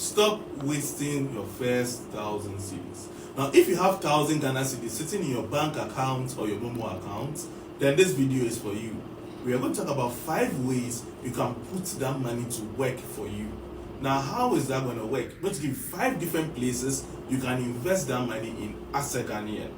Stop wasting your first 1,000 cedis. Now, if you have 1,000 Ghana cedis sitting in your bank account or your Momo account, then this video is for you. We are going to talk about 5 ways you can put that money to work for you. Now, how is that going to work? I'm going to give 5 different places you can invest that money in as a Ghanaian.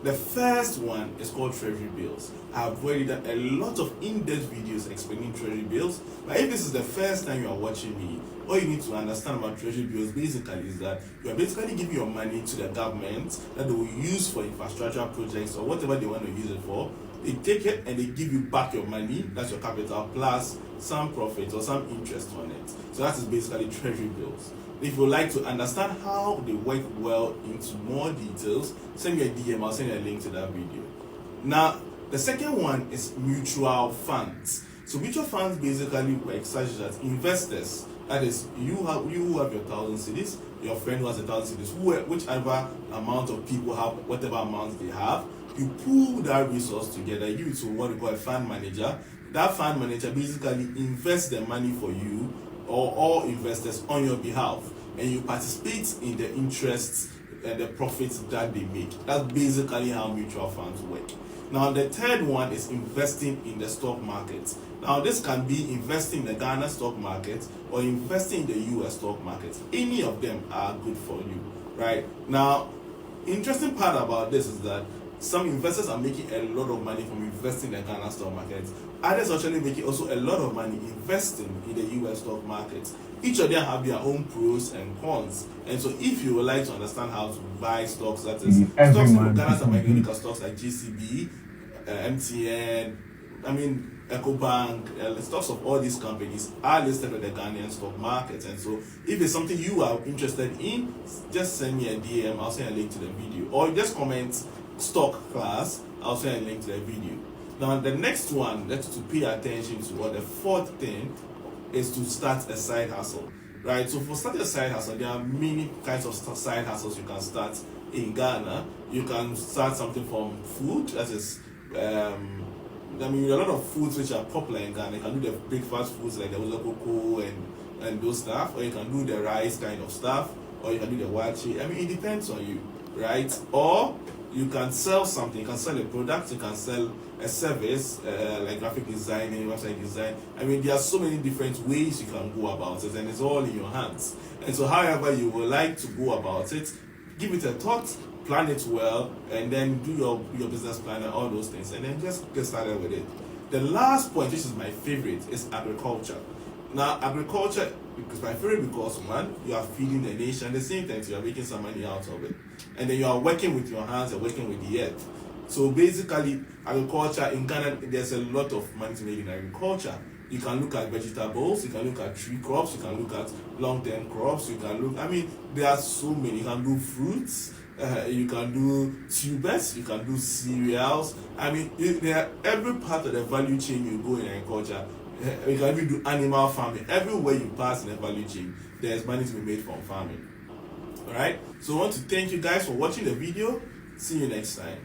The first one is called treasury bills. I've already done a lot of in-depth videos explaining treasury bills, but if this is the first time you are watching me, all you need to understand about treasury bills basically is that you are basically giving your money to the government that they will use for infrastructure projects or whatever they want to use it for. They take it and they give you back your money, that's your capital, plus some profit or some interest on it. So that is basically treasury bills. If you would like to understand how they work well into more details, send me a DM, I'll send you a link to that video. Now, the second one is mutual funds. So mutual funds basically work such that investors, that is, you who have your 1,000 cedis, your friend who has 1,000 cedis, whichever amount of people have, whatever amount they have, you pool that resource together, give it to what we call a fund manager. That fund manager basically invests the money for you or all investors on your behalf, and you participate in the interests and the profits that they make. That's basically how mutual funds work. Now, the third one is investing in the stock market. Now, this can be investing in the Ghana stock market or investing in the US stock market. Any of them are good for you, right? Now, interesting part about this is that some investors are making a lot of money from investing in the Ghana stock market. Others are actually making also a lot of money investing in the US stock market. Each of them have their own pros and cons. And so if you would like to understand how to buy stocks, that is stocks in Ghana stock market, stocks like GCB, MTN, EcoBank, the stocks of all these companies are listed on the Ghanaian stock market. And so if it's something you are interested in, just send me a DM, I'll send a link to the video. Or just comment stock class, I'll send a link to the video. Now, the next one that's to pay attention to, or the fourth thing, is to start a side hustle, right? So for starting a side hustle, there are many kinds of side hustles you can start in Ghana. You can start something from food, that is, a lot of foods which are popular in Ghana. You can do the breakfast foods like the cocoa and those stuff, or you can do the rice kind of stuff, or you can do the wachi. It depends on you, right? Or you can sell something, you can sell a product, you can sell a service, like graphic designing, website design. There are so many different ways you can go about it, and it's all in your hands. And so however you would like to go about it, give it a thought, plan it well, and then do your business plan and all those things, and then just get started with it. The last point, which is my favorite, is agriculture. Now, agriculture is my favorite because, one, you are feeding the nation, at the same time you are making some money out of it. And then you are working with your hands and working with the earth. So basically, agriculture in Ghana, there's a lot of money to make in agriculture. You can look at vegetables, you can look at tree crops, you can look at long-term crops, you can look, there are so many. You can do fruits, you can do tubers, you can do cereals. Every part of the value chain you go in agriculture. You can even do animal farming. Everywhere you pass in the value chain, there's money to be made from farming. Alright? So I want to thank you guys for watching the video. See you next time.